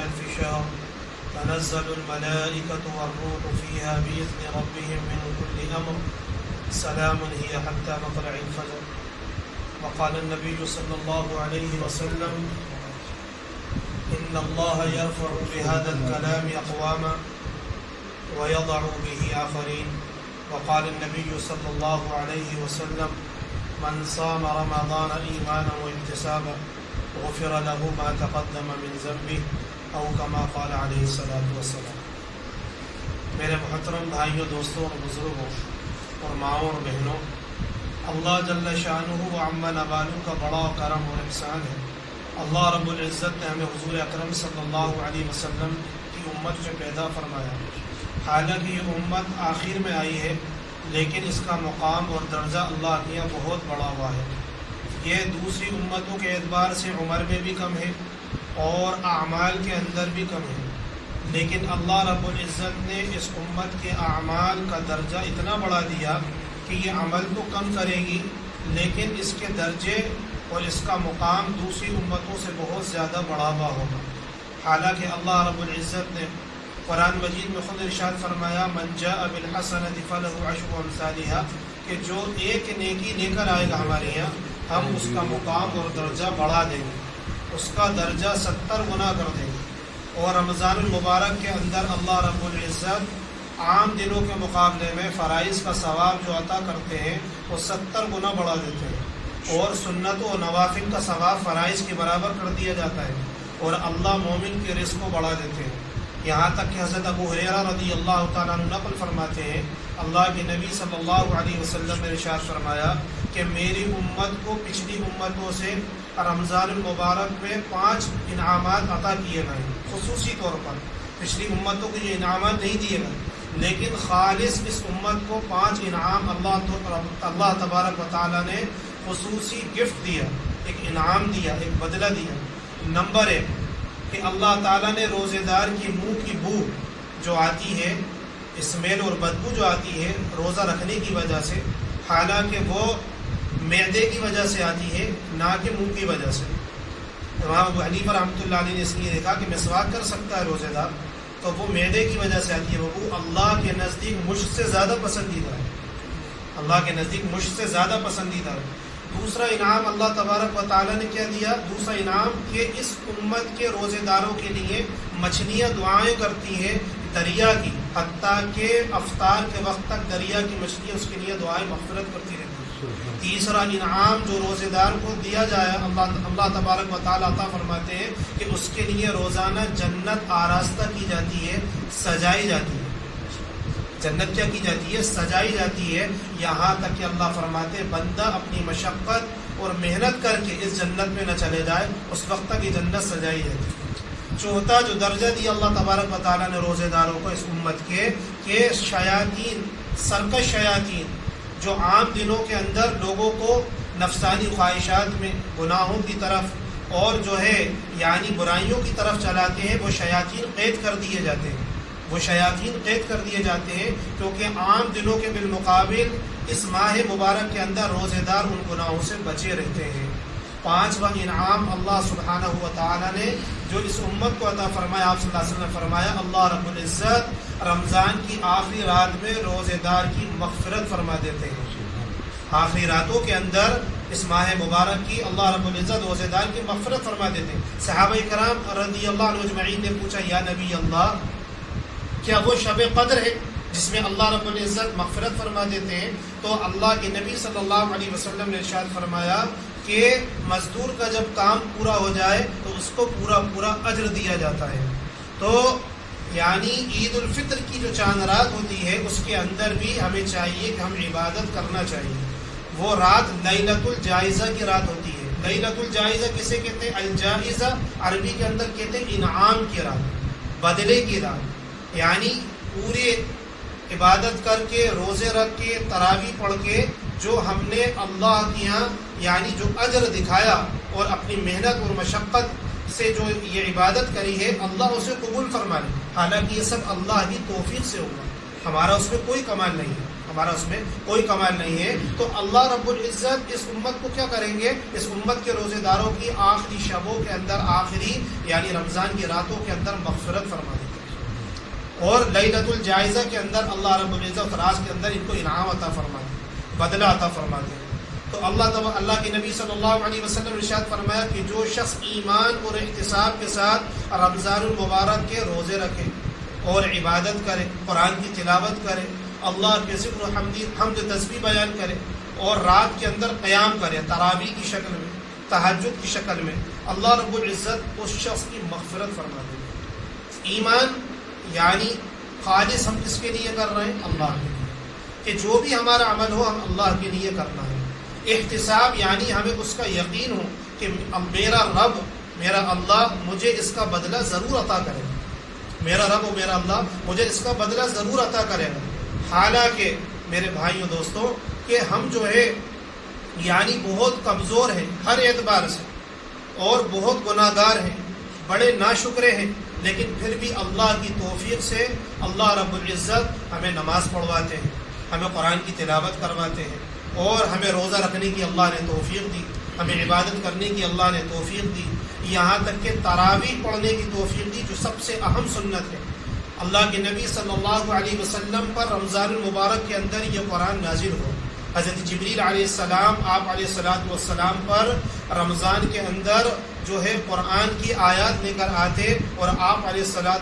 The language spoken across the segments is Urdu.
ألف شهر تنزل الملائكة والروح فيها بإذن ربهم من كل أمر سلام هي حتى مطلع الفجر. وقال النبي صلى الله عليه وسلم إن الله يرفع بهذا الكلام أقواما ويضع به آخرين. وقال النبي صلى الله عليه وسلم من صام رمضان إيمانا واحتسابا غفر له ما تقدم من ذنبه او كما قال علیہ الصلوۃ والسلام. میرے محترم بھائیوں، دوستوں اور بزرگوں اور ماؤں اور بہنوں، اللہ جل شانہ و عم نوالہ کا بڑا کرم اور احسان ہے. اللہ رب العزت نے ہمیں حضور اکرم صلی اللہ علیہ وسلم کی امت سے پیدا فرمایا. حالانکہ یہ امت آخر میں آئی ہے، لیکن اس کا مقام اور درجہ اللہ کے یہاں بہت بڑا ہوا ہے. یہ دوسری امتوں کے اعتبار سے عمر میں بھی کم ہے اور اعمال کے اندر بھی کم ہے، لیکن اللہ رب العزت نے اس امت کے اعمال کا درجہ اتنا بڑھا دیا کہ یہ عمل تو کم کرے گی، لیکن اس کے درجے اور اس کا مقام دوسری امتوں سے بہت زیادہ بڑھا ہوا ہوگا. حالانکہ اللہ رب العزت نے قرآن مجید میں خود ارشاد فرمایا من جاء بالحسنۃ فلہ عشر امثالها، کہ جو ایک نیکی لے کر آئے گا ہمارے یہاں، ہم اس کا مقام اور درجہ بڑھا دیں گے، اس کا درجہ 70 گنا کر دیں گے. اور رمضان المبارک کے اندر اللہ رب العزت عام دنوں کے مقابلے میں فرائض کا ثواب جو عطا کرتے ہیں وہ 70 گنا بڑھا دیتے ہیں، اور سنت و نوافل کا ثواب فرائض کے برابر کر دیا جاتا ہے، اور اللہ مومن کے رزق کو بڑھا دیتے ہیں. یہاں تک کہ حضرت ابو ہریرہ رضی اللہ تعالیٰ عنہ نقل فرماتے ہیں اللہ کے نبی صلی اللہ علیہ وسلم نے ارشاد فرمایا کہ میری امت کو پچھلی امتوں سے رمضان المبارک میں 5 انعامات عطا کیے گئے. خصوصی طور پر پچھلی امتوں کو یہ انعامات نہیں دیے گئے، لیکن خالص اس امت کو 5 انعام اللہ تبارک و تعالیٰ نے خصوصی گفٹ دیا، ایک انعام دیا، ایک بدلہ دیا. نمبر 1 کہ اللہ تعالیٰ نے روزے دار کی منہ کی بو جو آتی ہے، اسمیل اور بدبو جو آتی ہے روزہ رکھنے کی وجہ سے، حالانکہ وہ معدے کی وجہ سے آتی ہے نہ کہ منہ کی وجہ سے. امام ابو حنیفہ رحمۃ اللہ علیہ نے اس لیے دیکھا کہ مسواک کر سکتا ہے روزے دار، تو وہ معدے کی وجہ سے آتی ہے. وہ اللہ کے نزدیک مشق سے زیادہ پسندیدہ ہے، اللہ کے نزدیک مشق سے زیادہ پسندیدہ ہے. دوسرا انعام اللہ تبارک و تعالیٰ نے کیا دیا؟ دوسرا انعام کہ اس امت کے روزے داروں کے لیے مچھلیاں دعائیں کرتی ہیں دریا کی، حتیٰ کہ افطار کے وقت تک دریا کی مچھلیاں اس کے لیے دعائیں مغفرت کرتی رہتی ہیں. تیسرا انعام جو روزے دار کو دیا جائے اللہ تبارک و تعالیٰ عطا فرماتے ہیں کہ اس کے لیے روزانہ جنت آراستہ کی جاتی ہے، سجائی جاتی ہے. جنت کیا کی جاتی ہے؟ سجائی جاتی ہے. یہاں تک کہ اللہ فرماتے ہیں بندہ اپنی مشقت اور محنت کر کے اس جنت میں نہ چلے جائے، اس وقت تک یہ جنت سجائی جاتی ہے. چوتھا جو درجہ دیا اللہ تبارک و تعالیٰ نے روزے داروں کو اس امت کے، کہ شیاطین، سرکش شیاطین جو عام دنوں کے اندر لوگوں کو نفسانی خواہشات میں، گناہوں کی طرف اور جو ہے یعنی برائیوں کی طرف چلاتے ہیں، وہ شیاطین قید کر دیے جاتے ہیں. وہ شیاطین قید کر دیے جاتے ہیں، کیونکہ عام دنوں کے بالمقابل اس ماہ مبارک کے اندر روزے دار ان گناہوں سے بچے رہتے ہیں. 5واں انعام اللہ سبحانہ و تعالیٰ نے جو اس امت کو عطا فرمایا، آپ صلی اللہ علیہ وسلم نے فرمایا اللہ رب العزت رمضان کی آخری رات میں روزے دار کی مغفرت فرما دیتے ہیں. آخری راتوں کے اندر اس ماہ مبارک کی اللہ رب العزت روزے دار کی مغفرت فرما دیتے ہیں. صحابہ کرام رضی اللہ عنہ اجمعین نے پوچھا یا نبی اللہ، کیا وہ شب قدر ہے جس میں اللہ رب العزت مغفرت فرما دیتے ہیں؟ تو اللہ کے نبی صلی اللہ علیہ وسلم نے ارشاد فرمایا کہ مزدور کا جب کام پورا ہو جائے تو اس کو پورا اجر دیا جاتا ہے. تو یعنی عید الفطر کی جو چاند رات ہوتی ہے اس کے اندر بھی ہمیں چاہیے کہ ہم عبادت کرنا چاہیے. وہ رات لیلۃ الجائزہ کی رات ہوتی ہے. لیلۃ الجائزہ کسے کہتے ہیں؟ الجائزہ عربی کے اندر کہتے ہیں انعام کی رات، بدلے کی رات. یعنی پورے عبادت کر کے، روزے رکھ کے، تراویح پڑھ کے جو ہم نے اللہ کے یہاں یعنی جو اجر دکھایا اور اپنی محنت اور مشقت سے جو یہ عبادت کری ہے، اللہ اسے قبول فرما لے. حالانکہ یہ سب اللہ کی توفیق سے ہوگا، ہمارا اس میں کوئی کمال نہیں ہے. ہمارا اس میں کوئی کمال نہیں ہے. تو اللہ رب العزت اس امت کو کیا کریں گے؟ اس امت کے روزے داروں کی آخری شبوں کے اندر، آخری یعنی رمضان کی راتوں کے اندر مغفرت فرما دیتے ہیں، اور لیلۃ الجائزہ کے اندر اللہ رب العزت راز کے اندر ان کو انعام عطا فرما دیں، بدلہ عطا فرما دیں. تو اللہ کے نبی صلی اللہ علیہ وسلم نے ارشاد فرمایا کہ جو شخص ایمان اور احتساب کے ساتھ رمضان المبارک کے روزے رکھے اور عبادت کرے، قرآن کی تلاوت کرے، اللہ کے ذکر و حمد تسبیح بیان کرے، اور رات کے اندر قیام کرے تراویح کی شکل میں، تہجد کی شکل میں، اللہ رب العزت اس شخص کی مغفرت فرما دے گا. ایمان یعنی خالص ہم کس کے لیے کر رہے ہیں؟ اللہ کے لیے، کہ جو بھی ہمارا عمل ہو ہم اللہ کے لیے کرنا ہے. احتساب یعنی ہمیں اس کا یقین ہو کہ میرا رب، میرا اللہ مجھے اس کا بدلہ ضرور عطا کرے گا، میرا رب و میرا اللہ مجھے اس کا بدلہ ضرور عطا کرے گا. حالانکہ میرے بھائیوں دوستوں کہ ہم جو ہے یعنی بہت کمزور ہیں ہر اعتبار سے، اور بہت گناہ گار ہیں، بڑے ناشکرے ہیں، لیکن پھر بھی اللہ کی توفیق سے اللہ رب العزت ہمیں نماز پڑھواتے ہیں، ہمیں قرآن کی تلاوت کرواتے ہیں، اور ہمیں روزہ رکھنے کی اللہ نے توفیق دی، ہمیں عبادت کرنے کی اللہ نے توفیق دی، یہاں تک کہ تراویح پڑھنے کی توفیق دی جو سب سے اہم سنت ہے. اللہ کے نبی صلی اللہ علیہ وسلم پر رمضان المبارک کے اندر یہ قرآن نازل ہو. حضرت جبریل علیہ السلام آپ علیہ السلام پر رمضان کے اندر جو ہے قرآن کی آیات لے کر آتے، اور آپ علیہ السلام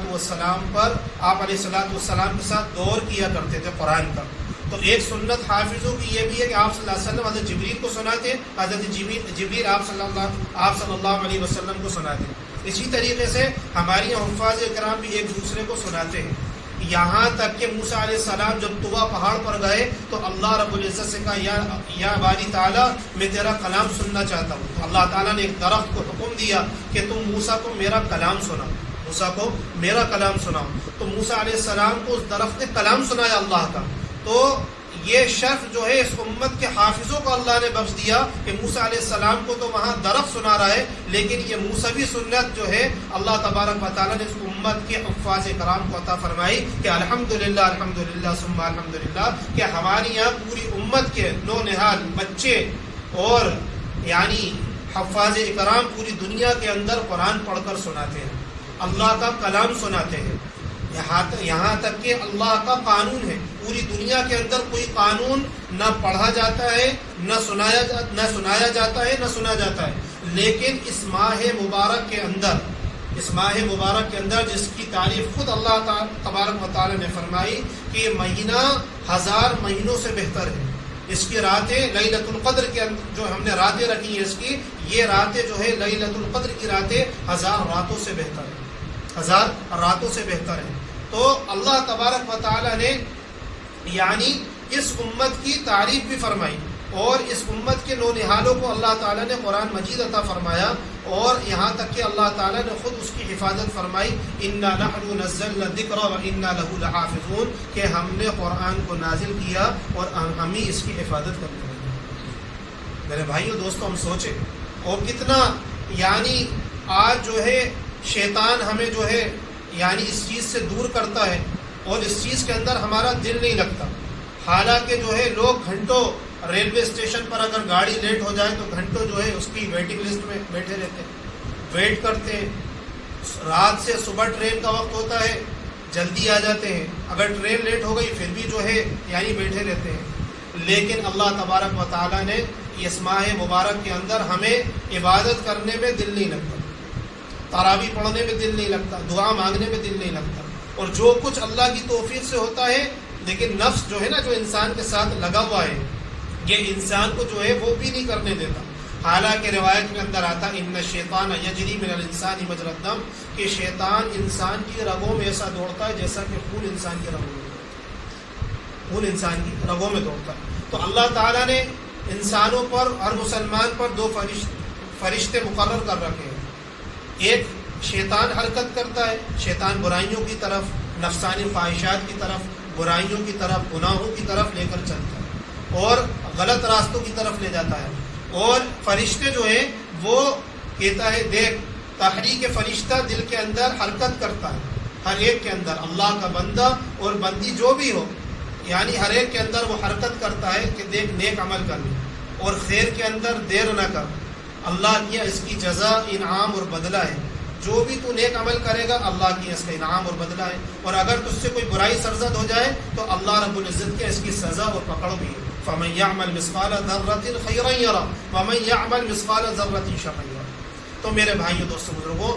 کے ساتھ دور کیا کرتے تھے قرآن کا. تو ایک سنت حافظوں کی یہ بھی ہے کہ آپ صلی اللہ علیہ وسلم حضرت جبریل کو سناتے، حضرت جبریل آپ صلی اللہ علیہ وسلم کو سناتے. اسی طریقے سے ہماری حفاظ اکرام بھی ایک دوسرے کو سناتے ہیں، یہاں تک کہ موسیٰ علیہ السلام جب طوا پہاڑ پر گئے تو اللہ رب العزت سے کہا یا باری تعالیٰ میں تیرا کلام سننا چاہتا ہوں. تو اللہ تعالیٰ نے ایک درخت کو حکم دیا کہ تم موسیٰ کو میرا کلام سناؤ، موسیٰ کو میرا کلام سناؤ. تو موسیٰ علیہ السلام کو اس درخت نے کلام سنایا اللہ کا. تو یہ شرف جو ہے اس امت کے حافظوں کو اللہ نے بخش دیا کہ موسیٰ علیہ السلام کو تو وہاں درخت سنا رہا ہے، لیکن یہ موسوی سنت جو ہے اللہ تبارک و تعالیٰ نے اس امت کے حفاظ کرام کو عطا فرمائی کہ الحمدللہ ثم الحمدللہ، کہ ہماری یہاں پوری امت کے نونہال بچے اور یعنی حفاظ کرام پوری دنیا کے اندر قرآن پڑھ کر سناتے ہیں، اللہ کا کلام سناتے ہیں. یہاں تک کہ اللہ کا قانون ہے، پوری دنیا کے اندر کوئی قانون نہ پڑھا جاتا ہے، نہ سنایا جاتا ہے، نہ سنا جاتا ہے، لیکن اس ماہ مبارک کے اندر جس کی تعریف خود اللہ تبارک و تعالی نے فرمائی کہ یہ مہینہ 1000 مہینوں سے بہتر ہے. اس کی راتیں لیلۃ القدر کے جو ہم نے راتیں رکھی ہیں، اس کی یہ راتیں جو ہے لیلۃ القدر کی راتیں 1000 راتوں سے بہتر ہے، 1000 راتوں سے بہتر ہے. تو اللہ تبارک و تعالی نے یعنی اس امت کی تعریف بھی فرمائی، اور اس امت کے نونہالوں کو اللہ تعالیٰ نے قرآن مجید عطا فرمایا، اور یہاں تک کہ اللہ تعالیٰ نے خود اس کی حفاظت فرمائی، اِنَّا نَحْنُ نَزَّلْنَا الذِّكْرَ وَإِنَّا لَهُ لَحَافِظُونَ، کہ ہم نے قرآن کو نازل کیا اور ہم ہی اس کی حفاظت کرتے ہیں. میرے بھائیو دوستو، ہم سوچیں اور کتنا یعنی آج جو ہے شیطان ہمیں جو ہے یعنی اس چیز سے دور کرتا ہے، اور اس چیز کے اندر ہمارا دل نہیں لگتا. حالانکہ جو ہے لوگ گھنٹوں ریلوے اسٹیشن پر اگر گاڑی لیٹ ہو جائے تو گھنٹوں جو ہے اس کی ویٹنگ لسٹ میں بیٹھے رہتے ہیں، ویٹ کرتے ہیں. رات سے صبح ٹرین کا وقت ہوتا ہے، جلدی آ جاتے ہیں، اگر ٹرین لیٹ ہو گئی پھر بھی جو ہے یعنی بیٹھے رہتے ہیں. لیکن اللہ تبارک و تعالیٰ نے اس ماہ مبارک کے اندر ہمیں عبادت کرنے میں دل نہیں لگتا، تراویح پڑھنے میں دل نہیں لگتا، دعا مانگنے میں دل نہیں لگتا، اور جو کچھ اللہ کی توفیق سے ہوتا ہے، لیکن نفس جو ہے نا جو انسان کے ساتھ لگا ہوا ہے، یہ انسان کو جو ہے وہ بھی نہیں کرنے دیتا. حالانکہ روایت میں اندر آتا ان الشیطان یجری من الانسان مجری الدم، کہ شیطان انسان کی رگوں میں ایسا دوڑتا ہے جیسا کہ خون انسان کی رگوں میں دوڑتا ہے. تو اللہ تعالیٰ نے انسانوں پر، ہر مسلمان پر 2 فرشتے مقرر کر رکھے ہیں. ایک شیطان حرکت کرتا ہے، شیطان برائیوں کی طرف، نفسانی خواہشات کی طرف، برائیوں کی طرف، گناہوں کی طرف لے کر چلتا ہے اور غلط راستوں کی طرف لے جاتا ہے. اور فرشتے جو ہیں وہ کہتا ہے دیکھ، تحریک فرشتہ دل کے اندر حرکت کرتا ہے، ہر ایک کے اندر، اللہ کا بندہ اور بندی جو بھی ہو، یعنی ہر ایک کے اندر وہ حرکت کرتا ہے کہ دیکھ نیک عمل کر لے اور خیر کے اندر دیر نہ کر. اللہ کیا اس کی جزا انعام اور بدلہ ہے. جو بھی تو نیک عمل کرے گا اللہ کی اس کا انعام اور بدلہ ہے، اور اگر تجھ سے کوئی برائی سرزد ہو جائے تو اللہ رب العزت کے اس کی سزا اور پکڑ بھی ہے. فَمَن يَعْمَلْ مِثْقَالَ ذَرَّةٍ خَيْرًا يَرَهُ وَمَن يَعْمَلْ مِثْقَالَ ذَرَّةٍ شَرًّا يَرَهُ. تو میرے بھائیو دوستو بزرگوں،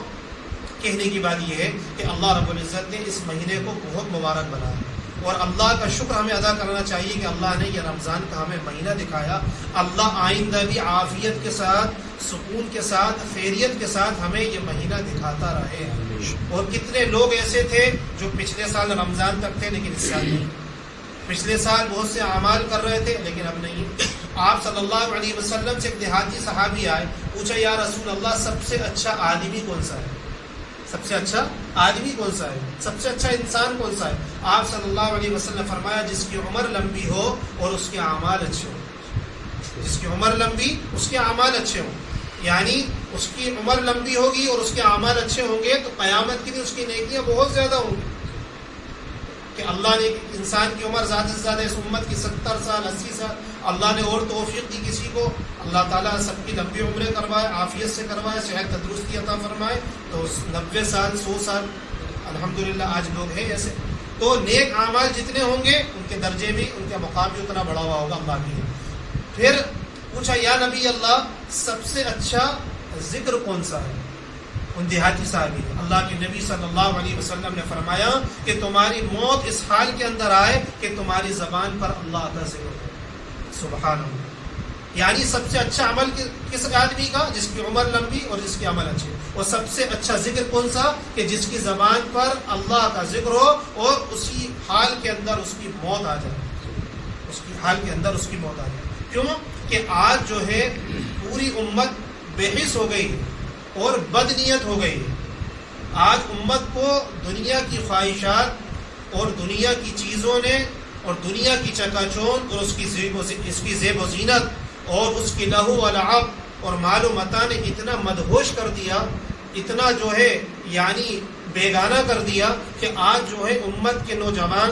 کہنے کی بات یہ ہے کہ اللہ رب العزت نے اس مہینے کو بہت مبارک بنایا، اور اللہ کا شکر ہمیں ادا کرنا چاہیے کہ اللہ نے یہ رمضان کا ہمیں مہینہ دکھایا. اللہ آئندہ بھی عافیت کے ساتھ، سکون کے ساتھ، خیریت کے ساتھ ہمیں یہ مہینہ دکھاتا رہے. اور کتنے لوگ ایسے تھے جو پچھلے سال رمضان تک تھے لیکن اس سال نہیں. پچھلے سال بہت سے اعمال کر رہے تھے لیکن اب نہیں. آپ صلی اللہ علیہ وسلم سے ایک دیہاتی صحابی آئے، پوچھا یا رسول اللہ سب سے اچھا آدمی کون سا ہے؟ سب سے اچھا آدمی کون سا ہے؟ سب سے اچھا انسان کون سا ہے؟ آپ صلی اللہ علیہ وسلم نے فرمایا جس کی عمر لمبی ہو اور اس کے اعمال اچھے ہوں. جس کی عمر لمبی، اس کے اعمال اچھے ہوں. یعنی اس کی عمر لمبی ہوگی اور اس کے اعمال اچھے ہوں گے تو قیامت کے دن اس کی نیکیاں بہت زیادہ ہوں گی. کہ اللہ نے انسان کی عمر زیادہ سے زیادہ اس امت کی 70 سال 80 سال، اللہ نے اور توفیق دی کسی کو، اللہ تعالیٰ سب کی لمبی عمریں کروائے، عافیت سے کروائے، صحت تندرستی عطا فرمائے، تو 90 سال 100 سال الحمدللہ آج لوگ ہیں ایسے. تو نیک اعمال جتنے ہوں گے ان کے درجے بھی، ان کا مقام بھی اتنا بڑا ہوا ہوگا اللہ کی. پھر پوچھا یا نبی اللہ سب سے اچھا ذکر کون سا ہے؟ ان دیہاتی صحابی نے اللہ کے نبی صلی اللہ علیہ وسلم نے فرمایا کہ تمہاری موت اس حال کے اندر آئے کہ تمہاری زبان پر اللہ کا ذکر ہو. سبحان اللہ. یعنی سب سے اچھا عمل کس آدمی کا؟ جس کی عمر لمبی اور جس کے عمل اچھے. اور سب سے اچھا ذکر کون سا؟ کہ جس کی زبان پر اللہ کا ذکر ہو اور اسی حال کے اندر اس کی موت آ جائے. اس کی حال کے اندر اس کی موت آ جائے. کیوں کہ آج جو ہے پوری امت بے حس ہو گئی اور بد نیت ہو گئی. آج امت کو دنیا کی خواہشات اور دنیا کی چیزوں نے اور دنیا کی چکا چوند اور اس کی زیب و زینت اور اس کی لہو و لعب اور مال و متاع نے اتنا مدہوش کر دیا، اتنا جو ہے یعنی بیگانہ کر دیا کہ آج جو ہے امت کے نوجوان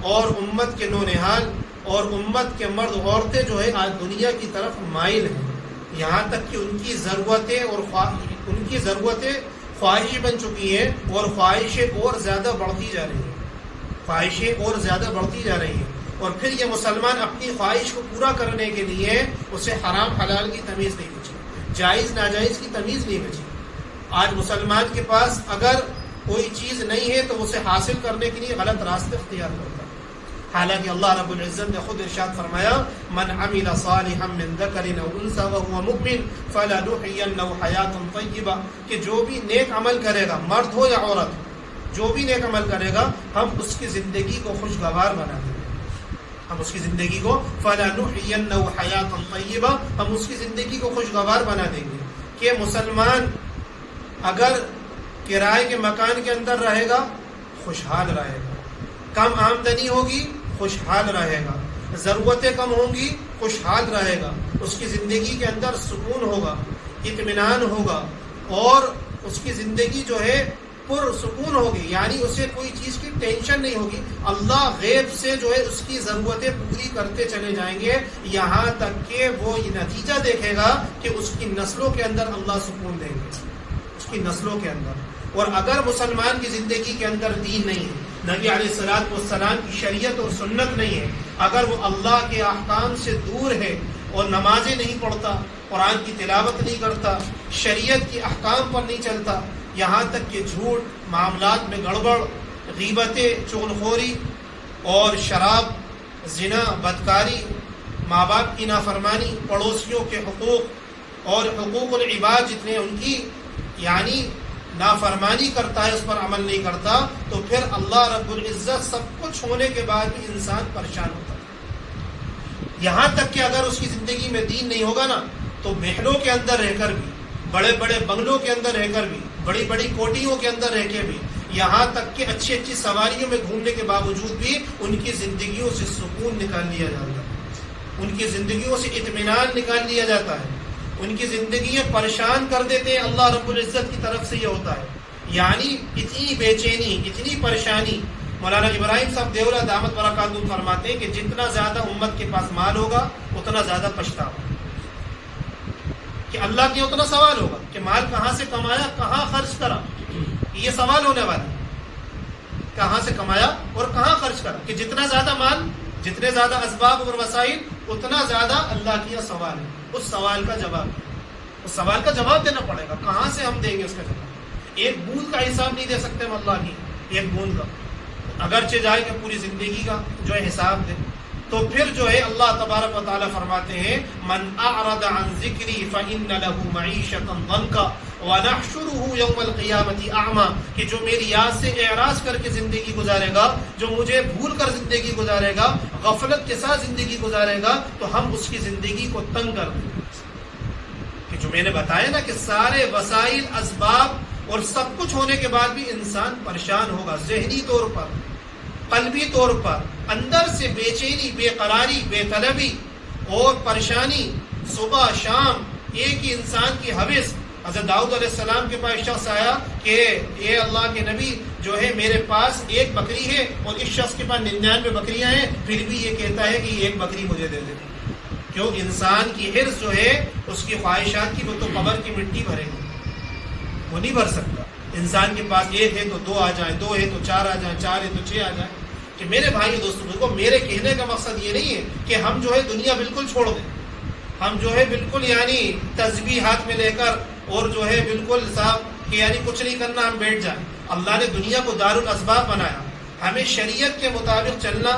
اور امت کے نونہال اور امت کے مرد عورتیں جو ہے آج دنیا کی طرف مائل ہیں. یہاں تک کہ ان کی ضرورتیں خواہش بن چکی ہیں اور خواہشیں اور زیادہ بڑھتی جا رہی ہیں. خواہشیں اور زیادہ بڑھتی جا رہی ہیں. اور پھر یہ مسلمان اپنی خواہش کو پورا کرنے کے لیے اسے حرام حلال کی تمیز نہیں بچی، جائز ناجائز کی تمیز نہیں بچی. آج مسلمان کے پاس اگر کوئی چیز نہیں ہے تو اسے حاصل کرنے کے لیے غلط راستے اختیار کرتا ہے. حالانکہ اللہ رب العزت نے خود ارشاد فرمایا من عمل صالحا من ذکر او انثى وهو مؤمن فلنحيينه حیاة طیبہ، کہ جو بھی نیک عمل کرے گا، مرد ہو یا عورت ہو، جو بھی نیک عمل کرے گا ہم اس کی زندگی کو خوشگوار بنا دیں گے. ہم اس کی زندگی کو فلنحيينه حیاة طیبہ، ہم اس کی زندگی کو خوشگوار بنا دیں گے. کہ مسلمان اگر کرائے کے مکان کے اندر رہے گا خوشحال رہے گا، کم آمدنی ہوگی خوشحال رہے گا، ضرورتیں کم ہوں گی خوشحال رہے گا، اس کی زندگی کے اندر سکون ہوگا، اطمینان ہوگا، اور اس کی زندگی جو ہے پرسکون ہوگی. یعنی اسے کوئی چیز کی ٹینشن نہیں ہوگی. اللہ غیب سے جو ہے اس کی ضرورتیں پوری کرتے چلے جائیں گے یہاں تک کہ وہ یہ نتیجہ دیکھے گا کہ اس کی نسلوں کے اندر اللہ سکون دیں گے، اس کی نسلوں کے اندر. اور اگر مسلمان کی زندگی کے اندر دین نہیں ہے، نبی علیہ الصلوۃ والسلام کی شریعت اور سنت نہیں ہے، اگر وہ اللہ کے احکام سے دور ہے اور نمازیں نہیں پڑھتا، قرآن کی تلاوت نہیں کرتا، شریعت کے احکام پر نہیں چلتا، یہاں تک کہ جھوٹ، معاملات میں گڑبڑ، غیبتیں، چغلخوری اور شراب، زنا، بدکاری، ماں باپ کی نافرمانی، پڑوسیوں کے حقوق اور حقوق العباد جتنے ان کی یعنی نافرمانی کرتا ہے، اس پر عمل نہیں کرتا، تو پھر اللہ رب العزت سب کچھ ہونے کے بعد بھی انسان پریشان ہوتا ہے. یہاں تک کہ اگر اس کی زندگی میں دین نہیں ہوگا نا تو محلوں کے اندر رہ کر بھی، بڑے بڑے بنگلوں کے اندر رہ کر بھی، بڑی بڑی کوٹھیوں کے اندر رہ کے بھی، یہاں تک کہ اچھی اچھی سواریوں میں گھومنے کے باوجود بھی ان کی زندگیوں سے سکون نکال لیا جاتا ہے، ان کی زندگیوں سے اطمینان نکال لیا جاتا ہے، ان کی زندگیاں پریشان کر دیتے ہیں. اللہ رب العزت کی طرف سے یہ ہوتا ہے. یعنی اتنی بے چینی، اتنی پریشانی مولانا ابراہیم صاحب دیولہ دامت برکاتہم فرماتے ہیں کہ جتنا زیادہ امت کے پاس مال ہوگا اتنا زیادہ پچھتاوا، کہ اللہ کے اتنا سوال ہوگا کہ مال کہاں سے کمایا، کہاں خرچ کرا، یہ سوال ہونے والا ہے، کہاں سے کمایا اور کہاں خرچ کرا، کہ جتنا زیادہ مال، جتنے زیادہ اسباب اور وسائل، اتنا زیادہ اللہ کی سوال ہے، اس سوال کا جواب، اس سوال کا جواب دینا پڑے گا، کہاں سے ہم دیں گے اس کا جواب؟ ایک بوند کا حساب نہیں دے سکتے ہم اللہ کی، ایک بوند کا، اگرچہ جائے کہ پوری زندگی کا جو ہے حساب دے، تو پھر جو ہے اللہ تبارک و تعالیٰ فرماتے ہیں من اعرض عن ذکری فإن له معیشة ضنکا ونحشره یوم القیامت اعمی، کہ جو میری یاد سے اعراض کر کے زندگی گزارے گا، جو مجھے بھول کر زندگی گزارے گا، غفلت کے ساتھ زندگی گزارے گا، تو ہم اس کی زندگی کو تنگ کر دیں گے۔ کہ جو میں نے بتایا نا کہ سارے وسائل، اسباب اور سب کچھ ہونے کے بعد بھی انسان پریشان ہوگا، ذہنی طور پر، قلبی طور پر، اندر سے بے چینی، بے قراری، بے طلبی اور پریشانی، صبح شام ایک ہی انسان کی حوث۔ حضرت داؤد علیہ السلام کے پاس ایک شخص آیا کہ اے اللہ کے نبی، جو ہے میرے پاس ایک بکری ہے اور اس شخص کے پاس 99 بکریاں ہیں، پھر بھی یہ کہتا ہے کہ ایک بکری مجھے دے دے۔ کیوں؟ انسان کی حرص جو ہے، اس کی خواہشات کی، وہ تو قبر کی مٹی بھرے گی، وہ نہیں بھر سکتا۔ انسان کے پاس ایک ہے تو 2 آ جائیں، 2 ہے تو 4 آ جائیں، 4 ہے تو 6 آ جائیں۔ کہ میرے بھائی دوستوں کو میرے کہنے کا مقصد یہ نہیں ہے کہ ہم جو ہے دنیا بالکل چھوڑ دیں، ہم جو ہے بالکل یعنی تسبیح ہاتھ میں لے کر اور جو ہے بالکل صاحب کہ یعنی کچھ نہیں کرنا ہم بیٹھ جائیں۔ اللہ نے دنیا کو دار الاسباب بنایا، ہمیں شریعت کے مطابق چلنا،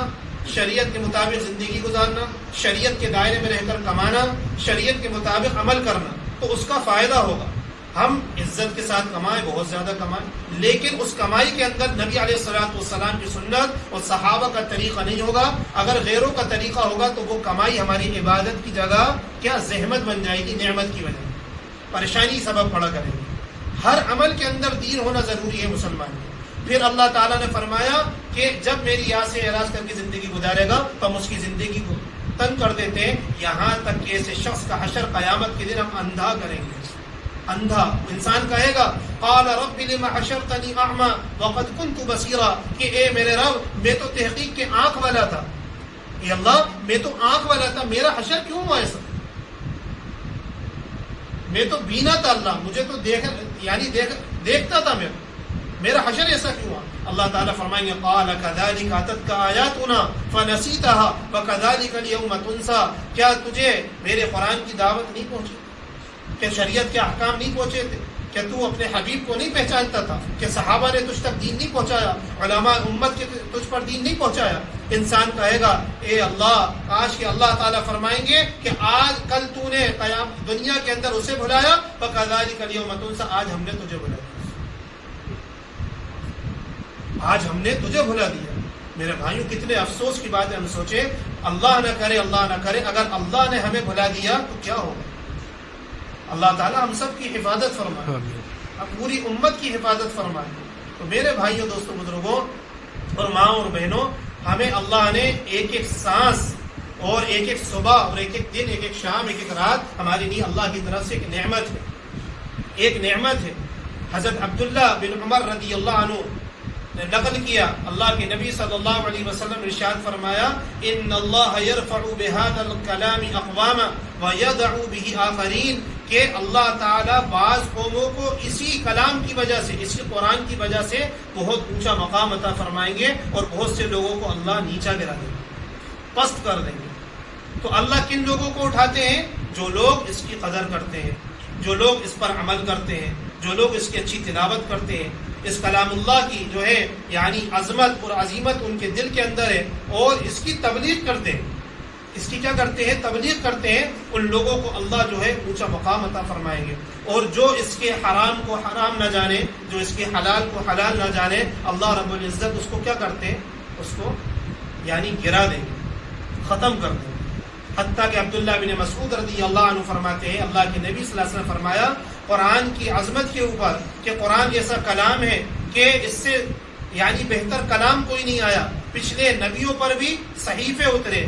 شریعت کے مطابق زندگی گزارنا، شریعت کے دائرے میں رہ کر کمانا، شریعت کے مطابق عمل کرنا، تو اس کا فائدہ ہوگا۔ ہم عزت کے ساتھ کمائیں، بہت زیادہ کمائیں، لیکن اس کمائی کے اندر نبی علیہ السلام کی سنت اور صحابہ کا طریقہ نہیں ہوگا۔ اگر غیروں کا طریقہ ہوگا تو وہ کمائی ہماری عبادت کی جگہ کیا زحمت بن جائے گی، نعمت کی وجہ پریشانی سبب پڑا کرے گی۔ ہر عمل کے اندر دین ہونا ضروری ہے مسلمان کو۔ پھر اللہ تعالیٰ نے فرمایا کہ جب میری یاد سے اعراض کر کے زندگی گزارے گا تو ہم اس کی زندگی کو تنگ کر دیتے ہیں، یہاں تک کہ ایسے شخص کا حشر قیامت کے دن ہم اندھا کریں گے۔ اندھا انسان کہے گا قال رب لما حشرتنی اعمی وقد كنت بصیرا، کہ اے میرے رب، میں تو تحقیق کے آنکھ والا تھا، اے اللہ میں تو آنکھ والا تھا، میرا حشر کیوں ہوا ایسا؟ میں تو بینا تھا اللہ، مجھے تو دیکھتا تھا، میرا حشر ایسا کیوں ہوا؟ اللہ تعالیٰ فرمائیں گے قال كذلك اتتك آیاتنا فنسیتها وكذلك اليوم تنسى، کیا تجھے میرے قرآن کی دعوت نہیں پہنچی؟ کہ شریعت کے احکام نہیں پہنچے تھے؟ کہ تو اپنے حبیب کو نہیں پہچانتا تھا؟ کہ صحابہ نے تجھ تک دین نہیں پہنچایا؟ علماء امت کے تجھ پر دین نہیں پہنچایا؟ انسان کہے گا اے اللہ، کاش کہ اللہ تعالیٰ فرمائیں گے کہ آج کل تو نے دنیا کے اندر اسے بھلایا، فَكَذَلِكَ الْيَوْمَ تُنسَى، آج ہم نے تجھے بھلا دیا، آج ہم نے تجھے بھلا دیا۔ میرے بھائیوں کتنے افسوس کی بات ہے، ہم سوچیں اللہ نہ کرے، اللہ نہ کرے، اگر اللہ نے ہمیں بھلا دیا تو کیا ہوگا؟ اللہ تعالیٰ ہم سب کی حفاظت فرمائے، ہم پوری امت کی حفاظت فرمائے۔ تو میرے بھائیوں، دوستوں، بزرگوں اور ماں اور بہنوں، ہمیں اللہ نے ایک ایک سانس اور ایک ایک صبح اور ایک ایک دن، ایک ایک شام، ایک ایک رات ہمارے لیے اللہ کی طرف سے ایک نعمت ہے، ایک نعمت ہے۔ حضرت عبداللہ بن عمر رضی اللہ عنہ نے نقل کیا، اللہ کے نبی صلی اللہ علیہ وسلم ارشاد فرمایا ان اللہ یرفع بهذا الکلام اقواما ویضع به آخرین، کہ اللہ تعالیٰ بعض قوموں کو اسی کلام کی وجہ سے، اسی قرآن کی وجہ سے بہت اونچا مقام عطا فرمائیں گے، اور بہت سے لوگوں کو اللہ نیچا گرا دیں گے، پست کر دیں گے۔ تو اللہ کن لوگوں کو اٹھاتے ہیں؟ جو لوگ اس کی قدر کرتے ہیں، جو لوگ اس پر عمل کرتے ہیں، جو لوگ اس کی اچھی تلاوت کرتے ہیں، اس کلام اللہ کی جو ہے یعنی عظمت اور عظیمت ان کے دل کے اندر ہے، اور اس کی تبلیغ کرتے ہیں، اس کی کیا کرتے ہیں؟ تبلیغ کرتے ہیں، ان لوگوں کو اللہ جو ہے اونچا مقام عطا فرمائیں گے۔ اور جو اس کے حرام کو حرام نہ جانے، جو اس کے حلال کو حلال نہ جانے، اللہ رب العزت اس کو کیا کرتے ہیں؟ اس کو یعنی گرا دیں گے، ختم کر دیں گے۔ حتیٰ کہ عبداللہ بن مسعود رضی اللہ عنہ فرماتے ہیں اللہ کے نبی صلی اللہ علیہ وسلم فرمایا قرآن کی عظمت کے اوپر کہ قرآن ایسا کلام ہے کہ اس سے یعنی بہتر کلام کوئی نہیں آیا۔ پچھلے نبیوں پر بھی صحیفے اترے،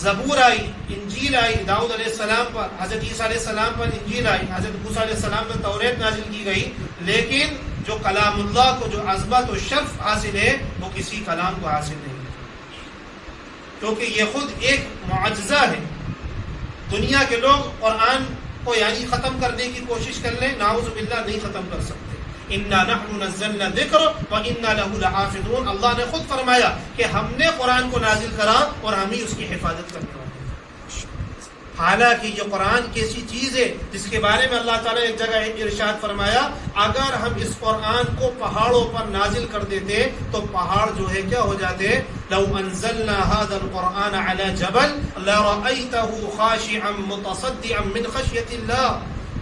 زبور آئی، انجیل آئی، داؤد علیہ السلام پر، حضرت عیسیٰ علیہ السلام پر انجیل آئی، حضرت موسیٰ علیہ السلام پر توریت نازل کی گئی، لیکن جو کلام اللہ کو جو عظمت و شرف حاصل ہے وہ کسی کلام کو حاصل نہیں، کیونکہ یہ خود ایک معجزہ ہے۔ دنیا کے لوگ قرآن کو یعنی ختم کرنے کی کوشش کر لیں، نعوذ باللہ نہیں ختم کر سکتے۔ اِنَّا نَحْنُ نَزَّلْنَا الذِّكْرَ وَإِنَّا لَهُ لَحَافِظُونَ، اللہ نے خود فرمایا کہ ہم نے قرآن کو نازل کرا اور ہم ہی اس کی حفاظت کرنے والے ہیں۔ حالانکہ یہ قرآن کیسی چیز ہے جس کے بارے میں اللہ تعالیٰ نے ایک جگہ ارشاد فرمایا، اگر ہم اس قرآن کو پہاڑوں پر نازل کر دیتے تو پہاڑ جو ہے کیا ہو جاتے؟ لو انزلنا هذا القرآن على جبل لرأيته خاشعا متصدعا من خشية الله،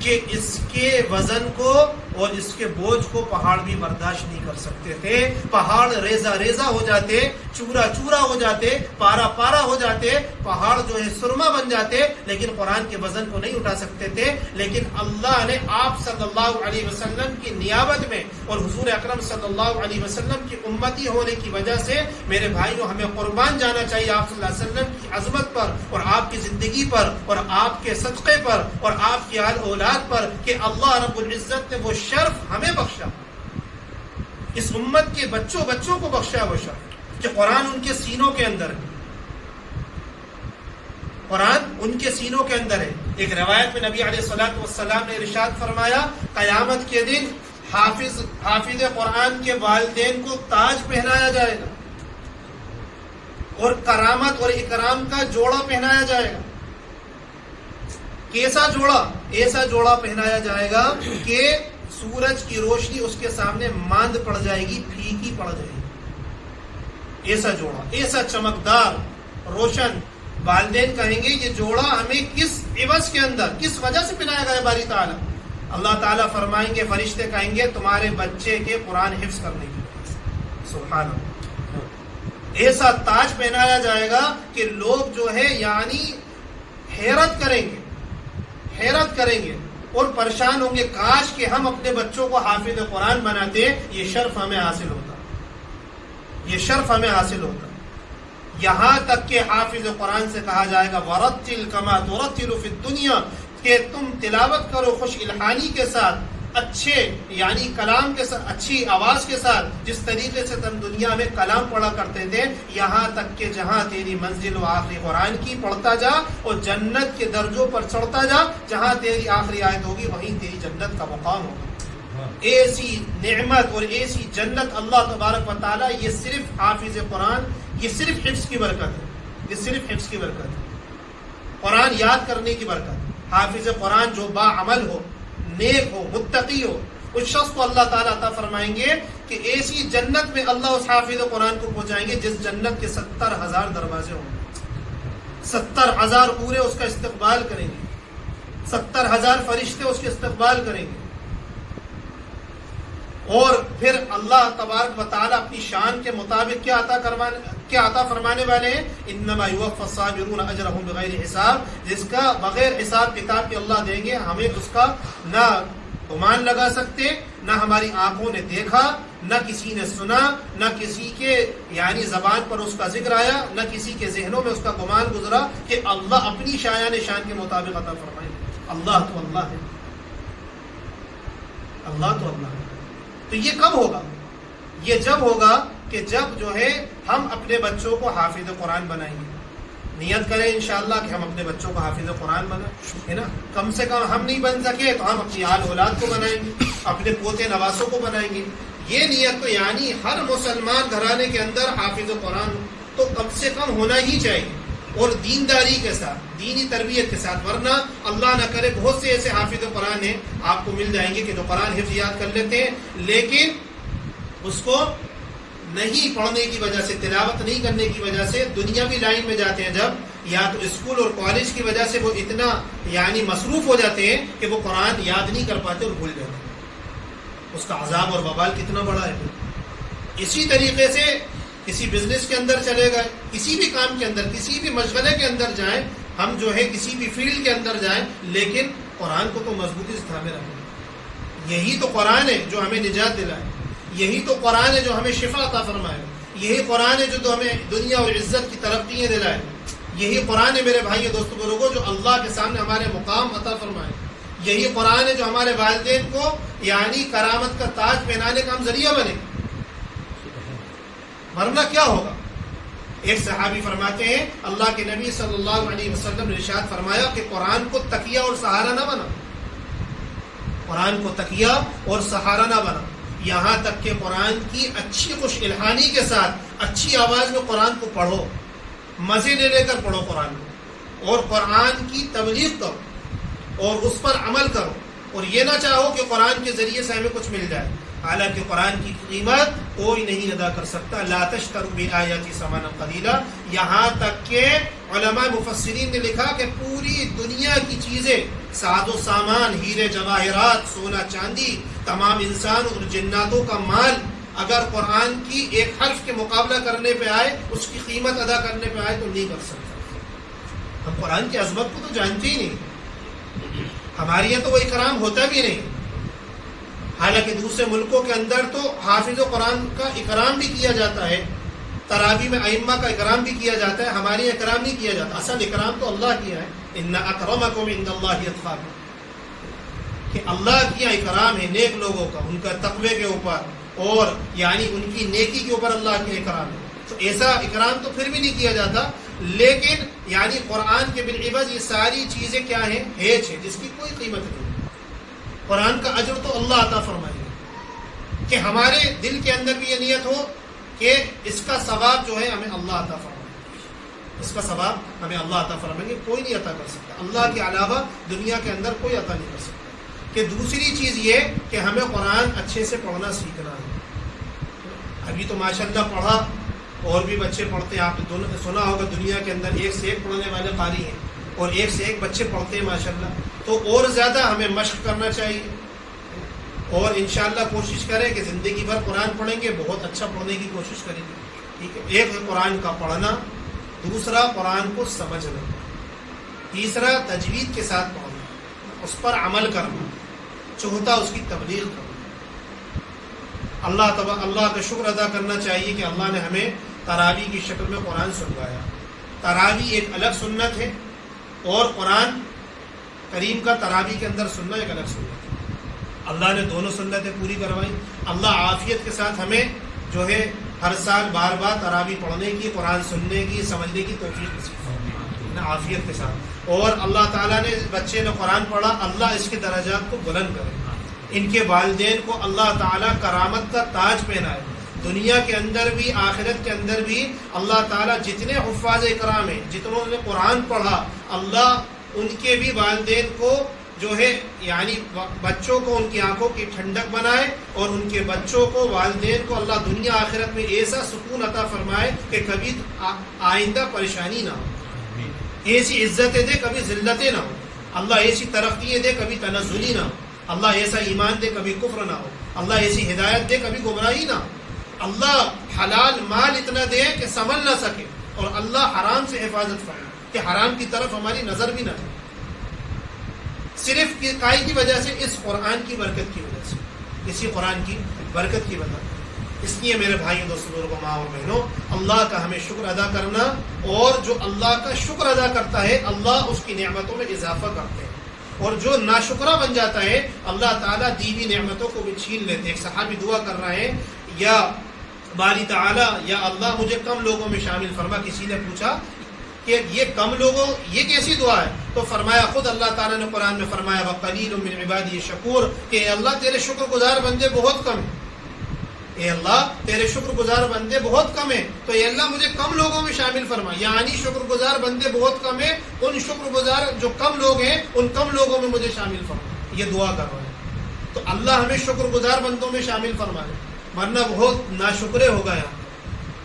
کہ اس کے وزن کو اور اس کے بوجھ کو پہاڑ بھی برداشت نہیں کر سکتے تھے۔ پہاڑ ریزہ ریزہ ہو جاتے، چورا چورا ہو جاتے، پارا پارا ہو جاتے، پہاڑ جو ہے سرما بن جاتے، لیکن قرآن کے وزن کو نہیں اٹھا سکتے تھے۔ لیکن اللہ نے آپ صلی اللہ علیہ وسلم کی نیابت میں اور حضور اکرم صلی اللہ علیہ وسلم کی امتی ہونے کی وجہ سے میرے بھائیوں ہمیں قربان جانا چاہیے آپ صلی اللہ علیہ وسلم کی عظمت پر اور آپ کی زندگی پر اور آپ کے صدقے پر اور آپ کی آل اولاد پر، کہ اللہ رب العزت نے وہ شرف ہمیں بخشا، اس امت کے بچوں کو بخشا وہ شرف کہ قرآن ان کے سینوں کے اندر ہے، قرآن ان کے سینوں کے اندر ہے۔ ایک روایت میں نبی علیہ الصلوۃ والسلام نے ارشاد فرمایا، قیامت کے دن حافظ قرآن کے والدین کو تاج پہنایا جائے گا اور کرامت اور اکرام کا جوڑا پہنایا جائے گا۔ کیسا جوڑا؟ ایسا جوڑا پہنایا جائے گا کہ سورج کی روشنی اس کے سامنے ماند پڑ جائے گی، پھیکی پڑ جائے گی۔ ایسا جوڑا، ایسا چمکدار روشن۔ والدین کہیں گے یہ جوڑا ہمیں کس عوض کے اندر، کس وجہ سے پہنایا گیا باری تعالیٰ؟ اللہ تعالیٰ فرمائیں گے، فرشتے کہیں گے تمہارے بچے کے قرآن حفظ کرنے کی وجہ سے۔ سبحان اللہ، ایسا تاج پہنایا جائے گا کہ لوگ جو ہے یعنی حیرت کریں گے اور پریشان ہوں گے، کاش کہ ہم اپنے بچوں کو حافظ قرآن بناتے، یہ شرف ہمیں حاصل ہوتا، یہ شرف ہمیں حاصل ہوتا۔ یہاں تک کہ حافظ قرآن سے کہا جائے گا وَرَتِّلْ كَمَا تُرَتِّلُ فِي الدُّنْيَا، کہ تم تلاوت کرو خوش الحانی کے ساتھ، اچھے یعنی کلام کے ساتھ، اچھی آواز کے ساتھ، جس طریقے سے تم دنیا میں کلام پڑھا کرتے تھے، یہاں تک کہ جہاں تیری منزل و آخری قرآن کی پڑھتا جا اور جنت کے درجوں پر چڑھتا جا، جہاں تیری آخری آیت ہوگی وہیں تیری جنت کا مقام ہوگا۔ ایسی نعمت اور ایسی جنت اللہ تبارک و تعالیٰ، یہ صرف حافظ قرآن، یہ صرف حفظ کی برکت ہے، یہ صرف حفظ کی برکت ہے، قرآن یاد کرنے کی برکت۔ حافظ قرآن جو باعمل ہو، نیک ہو، متقی ہو، اس شخص کو اللہ تعالیٰ عطا فرمائیں گے کہ ایسی جنت میں اللہ اس حافظ قرآن کو پہنچائیں گے جس جنت کے 70,000 دروازے ہوں گے، 70,000 پورے اس کا استقبال کریں گے، 70,000 فرشتے اس کے استقبال کریں گے۔ اور پھر اللہ تبارک و تعالیٰ اپنی شان کے مطابق کیا عطا فرمانے والے ہیں؟ انما یوفی الصابرون اجرهم بغیر حساب، جس کا بغیر حساب کتاب کے اللہ دیں گے، ہمیں اس کا نہ گمان لگا سکتے، نہ ہماری آنکھوں نے دیکھا، نہ کسی نے سنا، نہ کسی کے یعنی زبان پر اس کا ذکر آیا، نہ کسی کے ذہنوں میں اس کا گمان گزرا کہ اللہ اپنی شایان شان کے مطابق عطا فرمائے۔ اللہ تو اللہ ہے، اللہ تو اللہ ہے۔ تو یہ کب ہوگا؟ یہ جب ہوگا کہ جب جو ہے ہم اپنے بچوں کو حافظ قرآن بنائیں گے۔ نیت کریں انشاءاللہ کہ ہم اپنے بچوں کو حافظ قرآن بنائیں، ہے نا؟ کم سے کم ہم نہیں بن سکے تو ہم اپنی آل اولاد کو بنائیں گے، اپنے پوتے نواسوں کو بنائیں گے۔ یہ نیت تو یعنی ہر مسلمان گھرانے کے اندر حافظ قرآن تو کم سے کم ہونا ہی چاہیے، اور دینداری کے ساتھ، دینی تربیت کے ساتھ، ورنہ اللہ نہ کرے بہت سے ایسے حافظ قرآن ہیں آپ کو مل جائیں گے کہ جو قرآن حفظ یاد کر لیتے ہیں لیکن اس کو نہیں پڑھنے کی وجہ سے، تلاوت نہیں کرنے کی وجہ سے دنیاوی لائن میں جاتے ہیں، جب یا تو اسکول اور کالج کی وجہ سے وہ اتنا یعنی مصروف ہو جاتے ہیں کہ وہ قرآن یاد نہیں کر پاتے اور بھول جاتے ہیں۔ اس کا عذاب اور وبال کتنا بڑا ہے۔ اسی طریقے سے کسی بزنس کے اندر چلے گئے، کسی بھی کام کے اندر، کسی بھی مشغلے کے اندر جائیں، ہم جو ہے کسی بھی فیلڈ کے اندر جائیں، لیکن قرآن کو تو مضبوطی سے تھامے رکھیں۔ یہی تو قرآن ہے جو ہمیں نجات دلائے، یہی تو قرآن ہے جو ہمیں شفا عطا فرمائے، یہی قرآن ہے جو ہمیں دنیا اور عزت کی ترقیاں دلائے، یہی قرآن ہے میرے بھائی دوستو بزرگوں جو اللہ کے سامنے ہمارے مقام عطا فرمائے، یہی قرآن ہے جو ہمارے والدین کو یعنی کرامت کا تاج پہنانے کا ہم ذریعہ بنے، ورنہ کیا ہوگا؟ ایک صحابی فرماتے ہیں اللہ کے نبی صلی اللہ علیہ وسلم نے ارشاد فرمایا کہ قرآن کو تکیہ اور سہارا نہ بنا، قرآن کو تکیہ اور سہارا نہ بنا، یہاں تک کہ قرآن کی اچھی خوش الحانی کے ساتھ اچھی آواز میں قرآن کو پڑھو، مزے لے لے کر پڑھو قرآن کو، اور قرآن کی تبلیغ کرو اور اس پر عمل کرو، اور یہ نہ چاہو کہ قرآن کے ذریعے سے ہمیں کچھ مل جائے، حالانکہ قرآن کی قیمت کوئی نہیں ادا کر سکتا۔ لا تشتروا بآیاتی ثمنا قلیلا، یہاں تک کہ علماء مفسرین نے لکھا کہ پوری دنیا کی چیزیں، ساز و سامان، ہیرے جواہرات، سونا چاندی، تمام انسان اور جناتوں کا مال اگر قرآن کی ایک حرف کے مقابلہ کرنے پہ آئے، اس کی قیمت ادا کرنے پہ آئے تو نہیں کر سکتا۔ ہم قرآن کی عظمت کو تو جانتے ہی نہیں، ہمارے یہاں تو وہ اکرام ہوتا بھی نہیں، حالانکہ دوسرے ملکوں کے اندر تو حافظ قرآن کا اکرام بھی کیا جاتا ہے، تراویح میں ائمہ کا اکرام بھی کیا جاتا ہے، ہمارے یہاں اکرام نہیں کیا جاتا۔ اصل اکرام تو اللہ کیا ہے، ان اکرمکم عند اللہ اتقاکم، کہ اللہ کیا اکرام ہے نیک لوگوں کا، ان کا تقوی کے اوپر اور یعنی ان کی نیکی کے اوپر اللہ کے اکرام ہے۔ تو ایسا اکرام تو پھر بھی نہیں کیا جاتا، لیکن یعنی قرآن کے بالعوض یہ ساری چیزیں کیا ہیں؟ ہیچ ہے، جس کی کوئی قیمت نہیں۔ قرآن کا اجر تو اللہ عطا فرمائے گا، کہ ہمارے دل کے اندر بھی یہ نیت ہو کہ اس کا ثواب جو ہے ہمیں اللہ عطا فرمائے گا، اس کا ثواب ہمیں اللہ عطا فرمائیں گے، کوئی نہیں عطا کر سکتا، اللہ کے علاوہ دنیا کے اندر کوئی عطا نہیں کر سکتا۔ کہ دوسری چیز یہ کہ ہمیں قرآن اچھے سے پڑھنا سیکھنا ہے۔ ابھی تو ماشاءاللہ پڑھا، اور بھی بچے پڑھتے ہیں، آپ نے سنا ہوگا دنیا کے اندر ایک سے ایک پڑھنے والے قاری ہیں، اور ایک سے ایک بچے پڑھتے ہیں ماشاءاللہ، تو اور زیادہ ہمیں مشق کرنا چاہیے، اور انشاءاللہ کوشش کریں کہ زندگی بھر قرآن پڑھیں گے، بہت اچھا پڑھنے کی کوشش کریں گے، ٹھیک ہے؟ ایک ہے قرآن کا پڑھنا، دوسرا قرآن کو سمجھنا، تیسرا تجوید کے ساتھ پڑھنا، اس پر عمل کرنا، چوتھا اس کی تبلیغ کرنا۔ اللہ کا شکر ادا کرنا چاہیے کہ اللہ نے ہمیں تراویح کی شکل میں قرآن سنوایا۔ تراویح ایک الگ سنت ہے، اور قرآن کریم کا تراویح کے اندر سننا ایک الگ سنت ہے۔ اللہ نے دونوں سنتیں پوری کروائی۔ اللہ عافیت کے ساتھ ہمیں جو ہے ہر سال بار بار تراویح پڑھنے کی، قرآن سننے کی، سمجھنے کی توفیق نصیب فرمائے، عافیت کے ساتھ۔ اور اللہ تعالیٰ نے بچے نے قرآن پڑھا، اللہ اس کے درجات کو بلند کرے، ان کے والدین کو اللہ تعالیٰ کرامت کا تاج پہنائے، دنیا کے اندر بھی آخرت کے اندر بھی اللہ تعالیٰ جتنے حفاظ اکرام ہیں، جتنوں نے قرآن پڑھا، اللہ ان کے بھی والدین کو جو ہے یعنی بچوں کو ان کی آنکھوں کی ٹھنڈک بنائے، اور ان کے بچوں کو والدین کو اللہ دنیا آخرت میں ایسا سکون عطا فرمائے کہ کبھی آئندہ پریشانی نہ ہو، ایسی عزتیں دے کبھی ذلتیں نہ ہو، اللہ ایسی ترقی دے کبھی تنزلی نہ ہو، اللہ ایسا ایمان دے کبھی کفر نہ ہو، اللہ ایسی ہدایت دے کبھی گمراہی نہ ہو، اللہ حلال مال اتنا دے کہ سنبھل نہ سکے، اور اللہ حرام سے حفاظت فرمائے کہ حرام کی طرف ہماری نظر بھی نہ جائے، صرف کائی کی وجہ سے، اس قرآن کی برکت کی وجہ سے، اسی قرآن کی برکت کی وجہ سے۔ اس لیے میرے بھائی دوستوں ماں اور بہنوں، اللہ کا ہمیں شکر ادا کرنا، اور جو اللہ کا شکر ادا کرتا ہے اللہ اس کی نعمتوں میں اضافہ کرتے ہیں، اور جو ناشکرہ بن جاتا ہے اللہ تعالیٰ دی ہوئی نعمتوں کو بھی چھین لیتے ہیں۔ ایک صحابی دعا کر رہے ہیں، یا باری تعالیٰ، یا اللہ مجھے کم لوگوں میں شامل فرما۔ کسی نے پوچھا کہ یہ کم لوگوں، یہ کیسی دعا ہے؟ تو فرمایا، خود اللہ تعالیٰ نے قرآن میں فرمایا وَقَلِيلٌ مِّنْ عِبَادِيَ الشَّكُورُ، کہ اے اللہ تیرے شکر گزار بندے بہت کم ہیں، اے اللہ تیرے شکر گزار بندے بہت کم ہیں، تو اے اللہ مجھے کم لوگوں میں شامل فرما، یعنی شکر گزار بندے بہت کم ہیں، ان شکر گزار جو کم لوگ ہیں ان کم لوگوں میں مجھے شامل فرما، یہ دعا کر رہے ہیں۔ تو اللہ ہمیں شکر گزار بندوں میں شامل فرمائے، ورنہ بہت ناشکرے ہو گیا،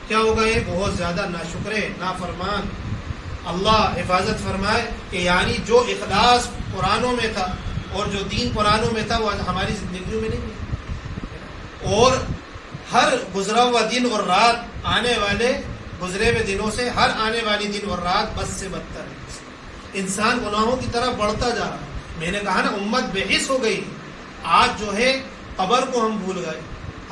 کیا ہو گئے؟ بہت زیادہ ناشکرے، نافرمان۔ اللہ حفاظت فرمائے کہ یعنی جو اخلاص قرآنوں میں تھا اور جو دین قرآنوں میں تھا وہ ہماری زندگیوں میں نہیں ہے، اور ہر گزرا ہوا دن اور رات آنے والے گزرے ہوئے دنوں سے ہر آنے والی دن اور رات بد سے بدتر ہے، انسان گناہوں کی طرف بڑھتا جا رہا ہے۔ میں نے کہا نا، امت بے حس ہو گئی، آج جو ہے قبر کو ہم بھول گئے،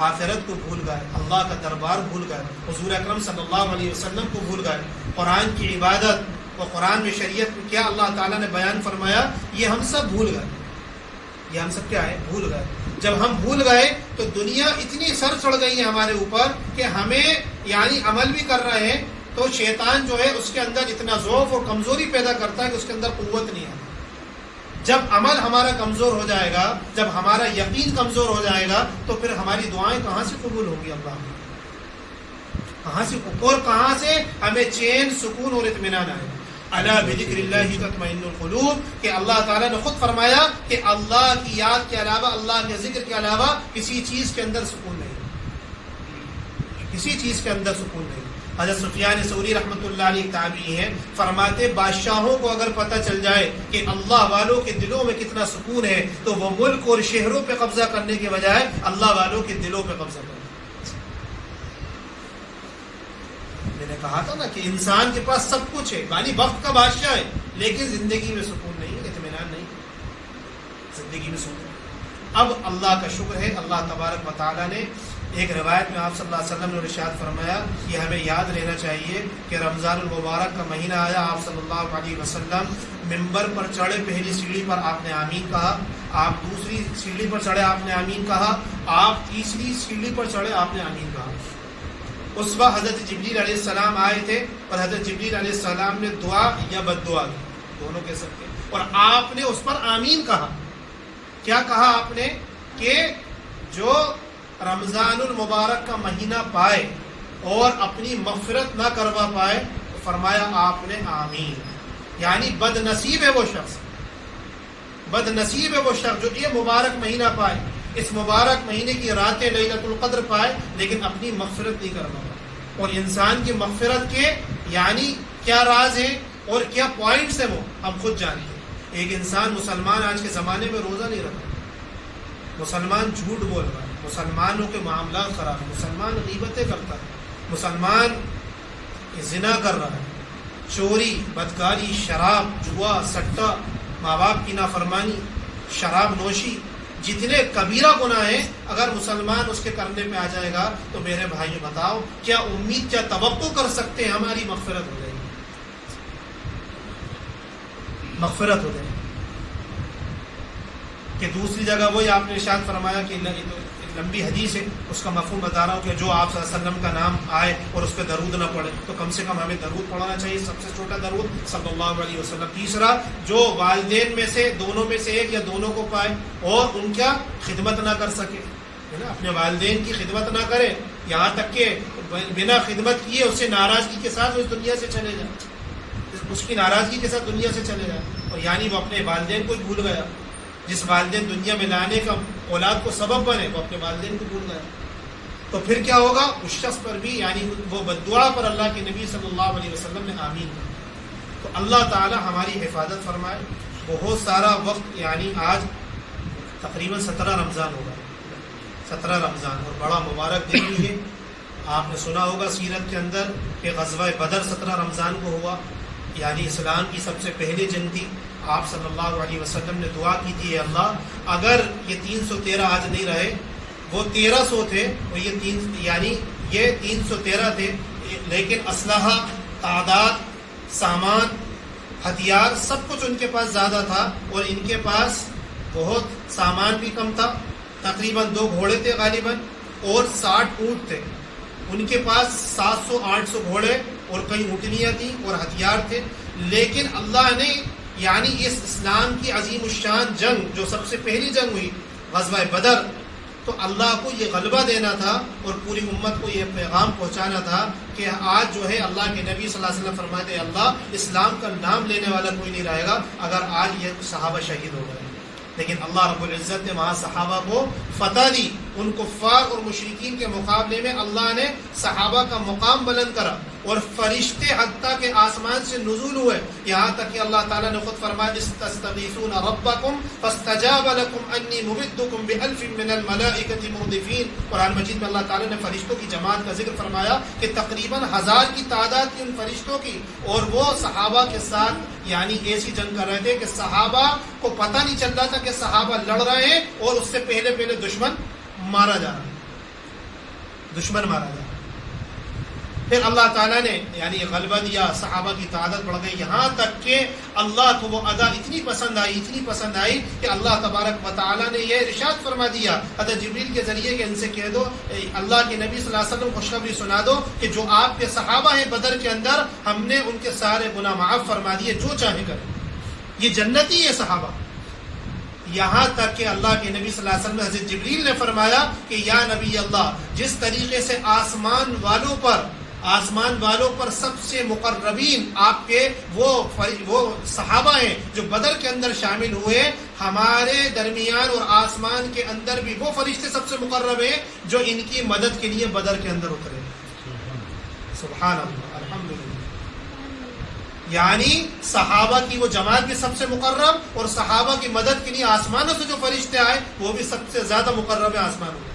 آخرت کو بھول گئے، اللہ کا دربار بھول گئے، حضور اکرم صلی اللہ علیہ وسلم کو بھول گئے، قرآن کی عبادت اور قرآن میں شریعت میں کیا اللہ تعالیٰ نے بیان فرمایا یہ ہم سب بھول گئے۔ یہ ہم سب کیا ہے؟ بھول گئے. جب ہم بھول گئے تو دنیا اتنی سر چڑھ گئی ہے ہمارے اوپر کہ ہمیں یعنی عمل بھی کر رہے ہیں تو شیطان جو ہے اس کے اندر اتنا ضعف اور کمزوری پیدا کرتا ہے کہ اس کے اندر قوت نہیں ہے. جب عمل ہمارا کمزور ہو جائے گا، جب ہمارا یقین کمزور ہو جائے گا تو پھر ہماری دعائیں کہاں سے قبول ہوں گی؟ اللہ کہاں سے؟ اور کہاں سے ہمیں چین، سکون اور اطمینان آئے گا؟ الا بذکر اللہ تطمئن القلوب، کہ اللہ تعالیٰ نے خود فرمایا کہ اللہ کی یاد کے علاوہ، اللہ کے ذکر کے علاوہ کسی چیز کے اندر سکون نہیں، کسی چیز کے اندر سکون نہیں. حضرت سفیان ثوری رحمۃ اللہ علیہ تابعی ہیں، فرماتے بادشاہوں کو اگر پتہ چل جائے کہ اللہ والوں کے دلوں میں کتنا سکون ہے تو وہ ملک اور شہروں پہ قبضہ کرنے کے بجائے اللہ والوں کے دلوں پہ قبضہ کریں. میں نے کہا تھا نا کہ انسان کے پاس سب کچھ ہے، یعنی وقت کا بادشاہ ہے، لیکن زندگی میں سکون نہیں، اطمینان نہیں، زندگی میں سکون. اب اللہ کا شکر ہے، اللہ تبارک و تعالیٰ نے ایک روایت میں آپ صلی اللہ علیہ وسلم نے ارشاد فرمایا کہ ہمیں یاد رہنا چاہیے کہ رمضان المبارک کا مہینہ آیا، آپ صلی اللہ علیہ وسلم ممبر پر چڑھے، پہلی سیڑھی پر آپ نے آمین کہا، آپ دوسری سیڑھی پر چڑھے آپ نے آمین کہا، آپ تیسری سیڑھی پر چڑھے آپ نے آمین کہا. اس وقت حضرت جبریل علیہ السلام آئے تھے اور حضرت جبریل علیہ السلام نے دعا یا بد دعا کی، دونوں کہہ سکتے ہیں، اور آپ نے اس پر آمین کہا. کیا کہا آپ نے؟ کہ جو رمضان المبارک کا مہینہ پائے اور اپنی مغفرت نہ کروا پائے، تو فرمایا آپ نے آمین. یعنی بد نصیب ہے وہ شخص، بد نصیب ہے وہ شخص جو یہ مبارک مہینہ پائے، اس مبارک مہینے کی راتیں لیلۃ القدر پائے لیکن اپنی مغفرت نہیں کر پاتا. اور انسان کی مغفرت کے یعنی کیا راز ہیں اور کیا پوائنٹس ہیں وہ ہم خود جانتے ہیں. ایک انسان مسلمان آج کے زمانے میں روزہ نہیں رکھتا، مسلمان جھوٹ بول رہا ہے، مسلمانوں کے معاملات خراب ہیں، مسلمان غیبتیں کرتا ہے، مسلمان زنا کر رہا ہے، چوری، بدکاری، شراب، جوا، سٹا، ماں باپ کی نافرمانی، شراب نوشی، جتنے کبیرہ گناہ ہیں اگر مسلمان اس کے کرنے پہ آ جائے گا تو میرے بھائی بتاؤ کیا امید، کیا توقع کر سکتے ہیں ہماری مغفرت ہو جائے گی؟ مغفرت ہو جائے گی. کہ دوسری جگہ وہی آپ نے ارشاد فرمایا کہ لمبی حدیث ہے، اس کا مفہوم بتا رہا ہوں کہ جو آپ صلی اللہ علیہ وسلم کا نام آئے اور اس پہ درود نہ پڑے تو کم سے کم ہمیں درود پڑھنا چاہیے، سب سے چھوٹا درود صلی اللہ علیہ وسلم. تیسرا، جو والدین میں سے دونوں میں سے ایک یا دونوں کو پائے اور ان کا خدمت نہ کر سکے، ہے نا، اپنے والدین کی خدمت نہ کرے، یہاں تک کہ بنا خدمت کیے اس سے ناراضگی کے ساتھ اس دنیا سے چلے جائے، اس کی ناراضگی کے ساتھ دنیا سے چلے جائے، اور یعنی وہ اپنے والدین کو بھول گیا. جس والدین دنیا میں لانے کا اولاد کو سبب بنے وہ اپنے والدین کو بھول گیا، تو پھر کیا ہوگا؟ اس شخص پر بھی یعنی وہ بددعا پر اللہ کے نبی صلی اللہ علیہ وسلم نے آمین کہا. تو اللہ تعالی ہماری حفاظت فرمائے. بہت سارا وقت یعنی آج تقریباً 17 رمضان ہوگا، 17 رمضان، اور بڑا مبارک دن بھی ہے. آپ نے سنا ہوگا سیرت کے اندر کہ غزوہ بدر 17 رمضان کو ہوا، یعنی اسلام کی سب سے پہلی جنگ تھی. آپ صلی اللہ علیہ وسلم نے دعا کی تھی، اللہ اگر یہ 313 آج نہیں رہے، وہ 1300 تھے، اور یہ 313 تھے، لیکن اسلحہ، تعداد، سامان، ہتھیار سب کچھ ان کے پاس زیادہ تھا اور ان کے پاس بہت سامان بھی کم تھا. تقریباً 2 گھوڑے تھے غالباً اور 60 اونٹ تھے. ان کے پاس 700-800 گھوڑے اور کئی اونٹنیاں تھیں اور ہتھیار تھے. لیکن اللہ نے یعنی اس اسلام کی عظیم الشان جنگ جو سب سے پہلی جنگ ہوئی غزوہ بدر، تو اللہ کو یہ غلبہ دینا تھا اور پوری امت کو یہ پیغام پہنچانا تھا کہ آج جو ہے اللہ کے نبی صلی اللہ علیہ وسلم فرماتے ہیں اللہ اسلام کا نام لینے والا کوئی نہیں رہے گا اگر آج یہ صحابہ شہید ہو گئے. لیکن اللہ رب العزت نے وہاں صحابہ کو فتح دی. ان کفار اور مشرکین کے مقابلے میں اللہ نے صحابہ کا مقام بلند کرا اور فرشتے حتیٰ کہ آسمان سے نزول ہوئے، یہاں تک کہ اللہ تعالیٰ نے خود فرمایا استغیثون ربکم فاستجاب لکم انی ممدکم بألف من الملائکۃ مردفین. قرآن مجید میں اللہ تعالیٰ نے فرشتوں کی جماعت کا ذکر فرمایا کہ تقریباً 1000 کی تعداد تھی ان فرشتوں کی، اور وہ صحابہ کے ساتھ یعنی ایسی جنگ کر رہے تھے کہ صحابہ کو پتہ نہیں چل رہا تھا کہ صحابہ لڑ رہے ہیں اور اس سے پہلے دشمن مارا جا رہا ہے، دشمن مارا جا رہا ہے. پھر اللہ تعالیٰ نے یعنی غلبہ دیا، صحابہ کی تعداد بڑھ گئی، یہاں تک کہ اللہ کو وہ ادا اتنی پسند آئی کہ اللہ تبارک و تعالیٰ نے یہ ارشاد فرما دیا حضرت جبریل کے ذریعے کہ ان سے کہہ دو اللہ کے نبی صلی اللہ علیہ وسلم خوشخبری سنا دو کہ جو آپ کے صحابہ ہیں بدر کے اندر، ہم نے ان کے سارے گناہ معاف فرما دیے، جو چاہے کریں، یہ جنتی ہے صحابہ۔ یہاں تک کہ اللہ کے نبی صلی اللہ علیہ وسلم حضرت جبریل نے فرمایا کہ یا نبی اللہ، جس طریقے سے آسمان والوں پر سب سے مقربین آپ کے وہ صحابہ ہیں جو بدر کے اندر شامل ہوئے، ہمارے درمیان اور آسمان کے اندر بھی وہ فرشتے سب سے مقرب ہیں جو ان کی مدد کے لیے بدر کے اندر اترے۔ سبحان اللہ، الحمدللہ۔ یعنی صحابہ کی وہ جماعت بھی سب سے مقرب، اور صحابہ کی مدد کے لیے آسمانوں سے جو فرشتے آئے وہ بھی سب سے زیادہ مقرب ہے آسمانوں میں۔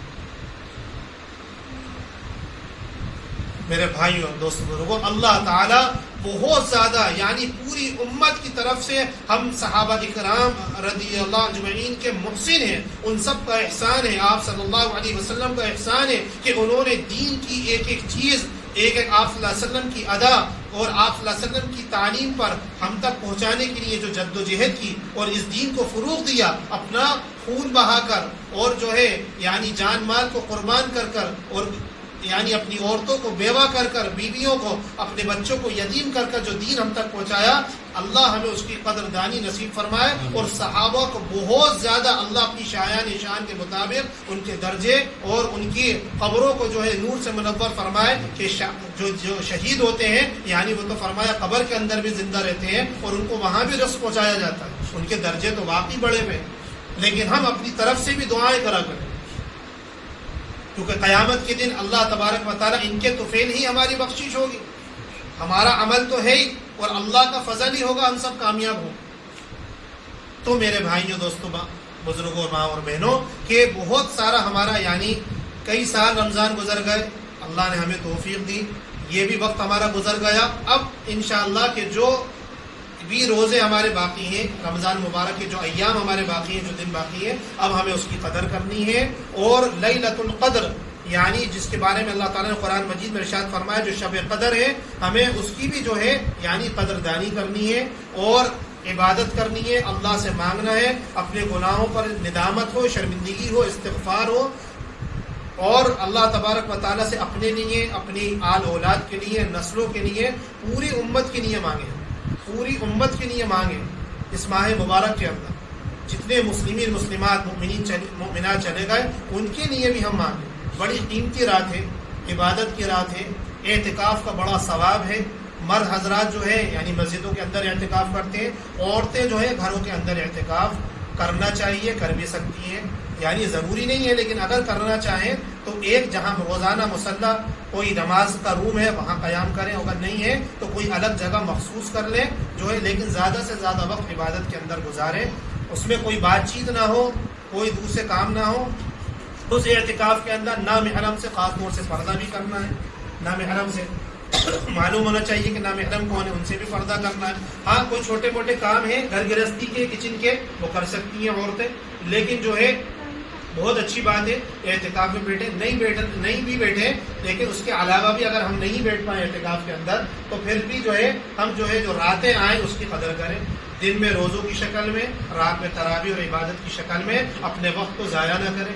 میرے بھائیوں اور دوستوں بزرگوں، اللہ تعالیٰ بہت زیادہ یعنی پوری امت کی طرف سے ہم صحابہ اکرام رضی اللہ اجمعین کے محسن ہیں، ان سب کا احسان ہے، آپ صلی اللہ علیہ وسلم کا احسان ہے کہ انہوں نے دین کی ایک ایک چیز، ایک ایک آپ صلی اللہ علیہ وسلم کی ادا اور آپ صلی اللہ علیہ وسلم کی تعلیم پر ہم تک پہنچانے کے لیے جو جد و جہد کی اور اس دین کو فروغ دیا، اپنا خون بہا کر اور جو ہے یعنی جان مال کو قربان کر اور یعنی اپنی عورتوں کو بیوہ کر بیویوں کو، اپنے بچوں کو یتیم کر جو دین ہم تک پہنچایا، اللہ ہمیں اس کی قدردانی نصیب فرمائے، اور صحابہ کو بہت زیادہ اللہ اپنی شان کے مطابق ان کے درجے اور ان کی قبروں کو جو ہے نور سے منور فرمائے، کہ جو شہید ہوتے ہیں یعنی وہ تو فرمایا قبر کے اندر بھی زندہ رہتے ہیں اور ان کو وہاں بھی رزق پہنچایا جاتا ہے، ان کے درجے تو واقعی بڑے ہوئے، لیکن ہم اپنی طرف سے بھی دعائیں کرا کریں، کیونکہ قیامت کے دن اللہ تبارک و تعالیٰ ان کے طفیل ہی ہماری بخشش ہوگی، ہمارا عمل تو ہے ہی اور اللہ کا فضل ہی ہوگا، ہم سب کامیاب ہوں۔ تو میرے بھائیوں، دوستوں، بزرگوں، ماں اور بہنوں، کہ بہت سارا ہمارا یعنی کئی سال رمضان گزر گئے، اللہ نے ہمیں توفیق دی، یہ بھی وقت ہمارا گزر گیا، اب انشاءاللہ کہ جو بھی روزے ہمارے باقی ہیں، رمضان مبارک کے جو ایام ہمارے باقی ہیں، جو دن باقی ہیں، اب ہمیں اس کی قدر کرنی ہے، اور لیلۃ القدر یعنی جس کے بارے میں اللہ تعالیٰ نے قرآن مجید میں ارشاد فرمایا جو شب قدر ہے، ہمیں اس کی بھی جو ہے یعنی قدردانی کرنی ہے اور عبادت کرنی ہے، اللہ سے مانگنا ہے، اپنے گناہوں پر ندامت ہو، شرمندگی ہو، استغفار ہو، اور اللہ تبارک و تعالیٰ سے اپنے لیے، اپنی آل اولاد کے لیے، نسلوں کے لیے، پوری امت کے لیے مانگیں، پوری امت کے لیے مانگیں۔ اس ماہ مبارک کے اندر جتنے مسلمین مسلمات مومنات چلے گئے ان کے لیے بھی ہم مانگیں، بڑی قیمتی رات ہے، عبادت کی رات ہے، اعتکاف کا بڑا ثواب ہے، مرد حضرات جو ہے یعنی مسجدوں کے اندر اعتکاف کرتے ہیں، عورتیں جو ہے گھروں کے اندر اعتکاف کرنا چاہیے، کر بھی سکتی ہیں، یعنی ضروری نہیں ہے، لیکن اگر کرنا چاہیں تو ایک جہاں روزانہ مصلی کوئی نماز کا روم ہے وہاں قیام کریں، اگر نہیں ہے تو کوئی الگ جگہ مخصوص کر لیں جو ہے، لیکن زیادہ سے زیادہ وقت عبادت کے اندر گزاریں، اس میں کوئی بات چیت نہ ہو، کوئی دوسرے کام نہ ہو، اس اعتکاف کے اندر نامحرم سے خاص طور سے پردہ بھی کرنا ہے، نامحرم سے معلوم ہونا چاہیے کہ نامحرم کون ہے، ان سے بھی پردہ کرنا ہے۔ ہاں کوئی چھوٹے موٹے کام ہیں گھر گرہستی کے، کچن کے، وہ کر سکتی ہیں عورتیں، لیکن جو ہے بہت اچھی بات ہے اعتکاف میں بیٹھے، نہیں بھی بیٹھے، لیکن اس کے علاوہ بھی اگر ہم نہیں بیٹھ پائیں اعتکاف کے اندر تو پھر بھی جو ہے ہم جو ہے جو راتیں آئیں اس کی قدر کریں، دن میں روزوں کی شکل میں، رات میں تراویح اور عبادت کی شکل میں اپنے وقت کو ضائع نہ کریں،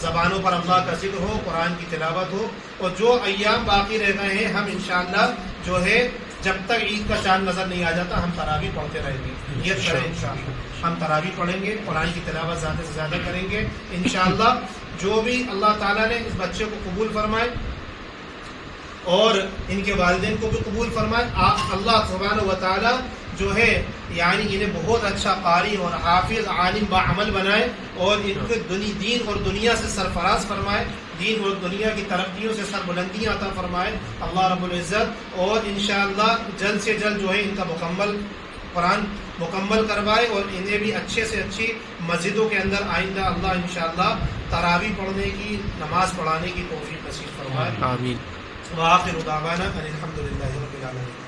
زبانوں پر اللہ کا ذکر ہو، قرآن کی تلاوت ہو، اور جو ایام باقی رہ گئے ہیں ہم انشاءاللہ جو ہے جب تک عید کا چاند نظر نہیں آ جاتا ہم تراویح پڑھتے رہیں گے، نیت کریں انشاءاللہ ہم تراویح پڑھیں گے، قرآن کی تلاوت زیادہ سے زیادہ کریں گے انشاءاللہ۔ جو بھی اللہ تعالیٰ نے اس بچے کو قبول فرمائے اور ان کے والدین کو بھی قبول فرمائے، اللہ سبحانہ و تعالیٰ جو ہے یعنی انہیں بہت اچھا قاری اور حافظ عالم باعمل بنائے اور ان کے دین اور دنیا سے سرفراز فرمائے، دین اور دنیا کی ترقیوں سے سربلندیاں عطا فرمائے اللہ رب العزت، اور انشاءاللہ جلد سے جلد جو ہے ان کا قرآن مکمل کروائے اور انہیں بھی اچھے سے اچھی مسجدوں کے اندر آئندہ اللہ انشاءاللہ تراویح پڑھنے کی، نماز پڑھانے کی توفیق نصیب فرمائے۔ آمین۔ وآخر دعوانا ان الحمد للہ رب العالمین۔